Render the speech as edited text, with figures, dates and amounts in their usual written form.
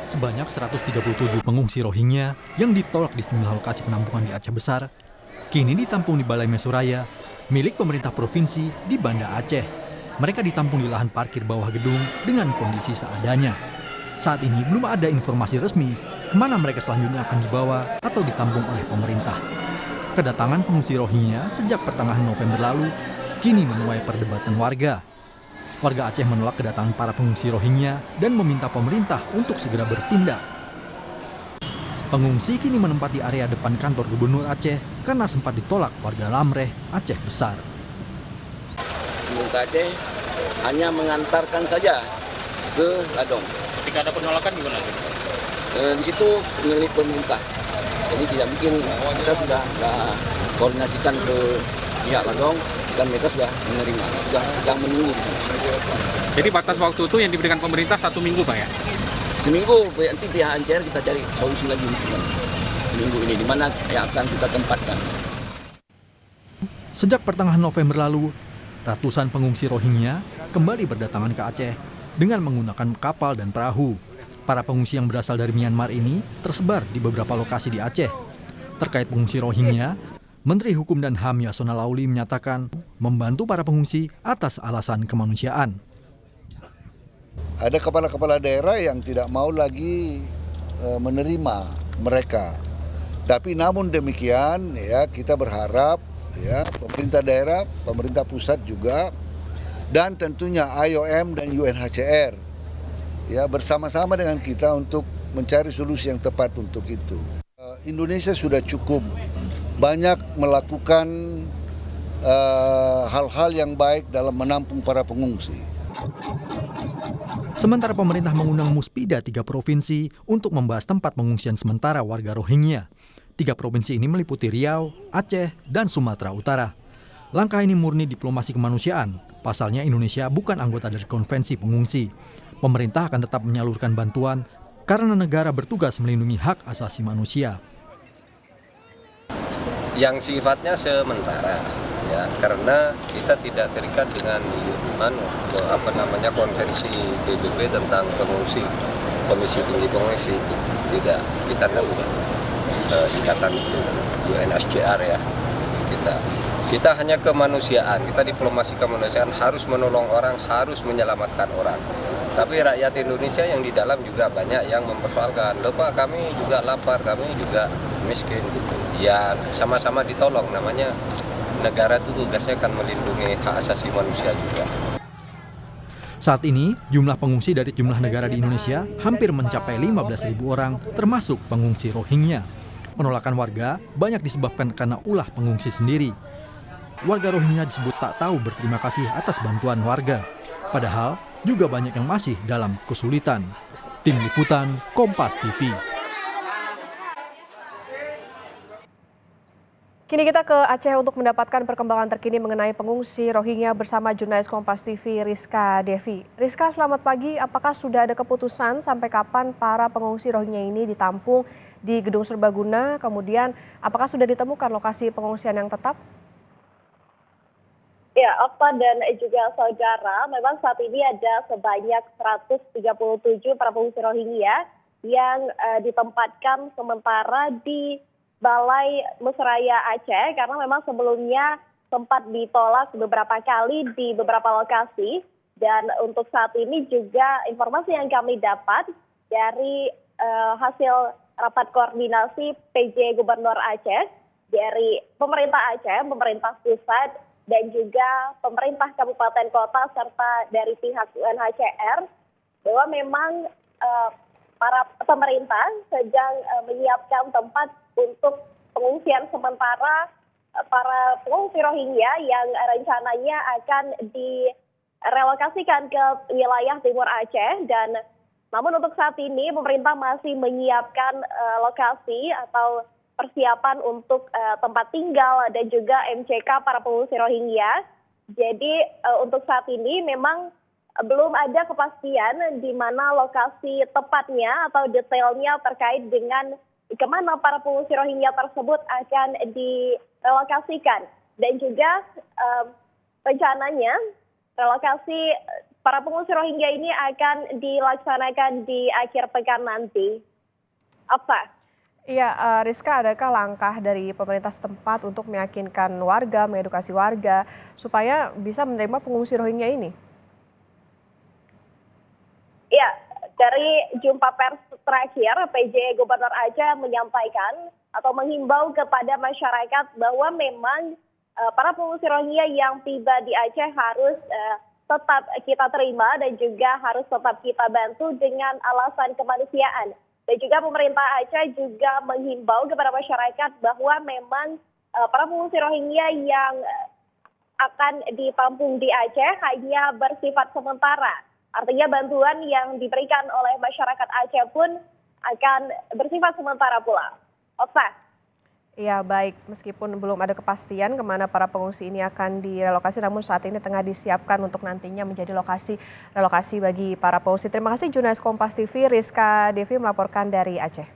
Sebanyak 137 pengungsi Rohingya yang ditolak di sejumlah lokasi penampungan di Aceh Besar, kini ditampung di Balai Mesuraya, milik pemerintah provinsi di Banda Aceh. Mereka ditampung di lahan parkir bawah gedung dengan kondisi seadanya. Saat ini belum ada informasi resmi kemana mereka selanjutnya akan dibawa atau ditampung oleh pemerintah. Kedatangan pengungsi Rohingya sejak pertengahan November lalu kini menuai perdebatan warga. Warga Aceh menolak kedatangan para pengungsi Rohingya dan meminta pemerintah untuk segera bertindak. Pengungsi kini menempati area depan kantor Gubernur Aceh karena sempat ditolak warga Lamreh, Aceh Besar. Pemerintah Aceh hanya mengantarkan saja ke Ladong. Ketika ada penolakan gimana? Di situ milik pemerintah. Jadi tidak mungkin, kita sudah koordinasikan ke pihak Ladong dan mereka sudah menerima, sudah sedang menunggu di sana. Jadi batas waktu itu yang diberikan pemerintah 1 minggu, Pak ya? Seminggu, nanti pihak NCR kita cari solusi lagi seminggu ini, di mana yang akan kita tempatkan. Sejak pertengahan November lalu, ratusan pengungsi Rohingya kembali berdatangan ke Aceh dengan menggunakan kapal dan perahu. Para pengungsi yang berasal dari Myanmar ini tersebar di beberapa lokasi di Aceh. Terkait pengungsi Rohingya, Menteri Hukum dan HAM Yasona Lauli menyatakan membantu para pengungsi atas alasan kemanusiaan. Ada kepala-kepala daerah yang tidak mau lagi menerima mereka. Tapi namun demikian ya kita berharap ya pemerintah daerah, pemerintah pusat juga dan tentunya IOM dan UNHCR ya bersama-sama dengan kita untuk mencari solusi yang tepat untuk itu. Indonesia sudah cukup banyak melakukan hal-hal yang baik dalam menampung para pengungsi. Sementara pemerintah mengundang Muspida 3 provinsi untuk membahas tempat pengungsian sementara warga Rohingya. 3 provinsi ini meliputi Riau, Aceh, dan Sumatera Utara. Langkah ini murni diplomasi kemanusiaan. Pasalnya Indonesia bukan anggota dari konvensi pengungsi. Pemerintah akan tetap menyalurkan bantuan karena negara bertugas melindungi hak asasi manusia. Yang sifatnya sementara ya karena kita tidak terikat dengan konvensi PBB tentang pengungsi, Komisi Tinggi Pengungsi tidak, kita tahu ikatan itu UNHCR ya, kita hanya kemanusiaan, kita diplomasi kemanusiaan, harus menolong orang, harus menyelamatkan orang. Tapi rakyat Indonesia yang di dalam juga banyak yang mempersoalkan, loh Pak, kami juga lapar, kami juga miskin gitu. Ya sama-sama ditolong, namanya negara itu tugasnya kan melindungi hak asasi manusia juga. Saat ini, jumlah pengungsi dari jumlah negara di Indonesia hampir mencapai 15.000 orang, termasuk pengungsi Rohingya. Penolakan warga banyak disebabkan karena ulah pengungsi sendiri. Warga Rohingya disebut tak tahu berterima kasih atas bantuan warga. Padahal, juga banyak yang masih dalam kesulitan. Tim Liputan, Kompas TV. Kini kita ke Aceh untuk mendapatkan perkembangan terkini mengenai pengungsi Rohingya bersama jurnalis Kompas TV Rizka Devi. Rizka, selamat pagi. Apakah sudah ada keputusan sampai kapan para pengungsi Rohingya ini ditampung di Gedung Serbaguna? Kemudian, apakah sudah ditemukan lokasi pengungsian yang tetap? Ya, Okta dan juga saudara, memang saat ini ada sebanyak 137 para pengungsi Rohingya yang ditempatkan sementara di Balai Mesuraya Aceh karena memang sebelumnya sempat ditolak beberapa kali di beberapa lokasi. Dan untuk saat ini juga informasi yang kami dapat dari hasil rapat koordinasi PJ Gubernur Aceh dari pemerintah Aceh, pemerintah pusat dan juga pemerintah kabupaten kota serta dari pihak UNHCR bahwa memang para pemerintah sedang menyiapkan tempat untuk pengungsian sementara para pengungsi Rohingya yang rencananya akan direlokasikan ke wilayah Timur Aceh. Dan namun untuk saat ini pemerintah masih menyiapkan lokasi atau persiapan untuk tempat tinggal dan juga MCK para pengungsi Rohingya. Jadi untuk saat ini memang belum ada kepastian di mana lokasi tepatnya atau detailnya terkait dengan kemana para pengungsi Rohingya tersebut akan direlokasikan. Dan juga rencananya relokasi para pengungsi Rohingya ini akan dilaksanakan di akhir pekan nanti. Apa? Iya, Rizka, adakah langkah dari pemerintah setempat untuk meyakinkan warga, mengedukasi warga supaya bisa menerima pengungsi Rohingya ini? Ya, dari jumpa pers terakhir, PJ Gubernur Aceh menyampaikan atau menghimbau kepada masyarakat bahwa memang para pengungsi Rohingya yang tiba di Aceh harus tetap kita terima dan juga harus tetap kita bantu dengan alasan kemanusiaan. Dan juga pemerintah Aceh juga menghimbau kepada masyarakat bahwa memang para pengungsi Rohingya yang akan ditampung di Aceh hanya bersifat sementara. Artinya bantuan yang diberikan oleh masyarakat Aceh pun akan bersifat sementara pula. Osa. Ya baik, meskipun belum ada kepastian kemana para pengungsi ini akan direlokasi, namun saat ini tengah disiapkan untuk nantinya menjadi lokasi relokasi bagi para pengungsi. Terima kasih jurnalis Kompas TV Rizka Devi melaporkan dari Aceh.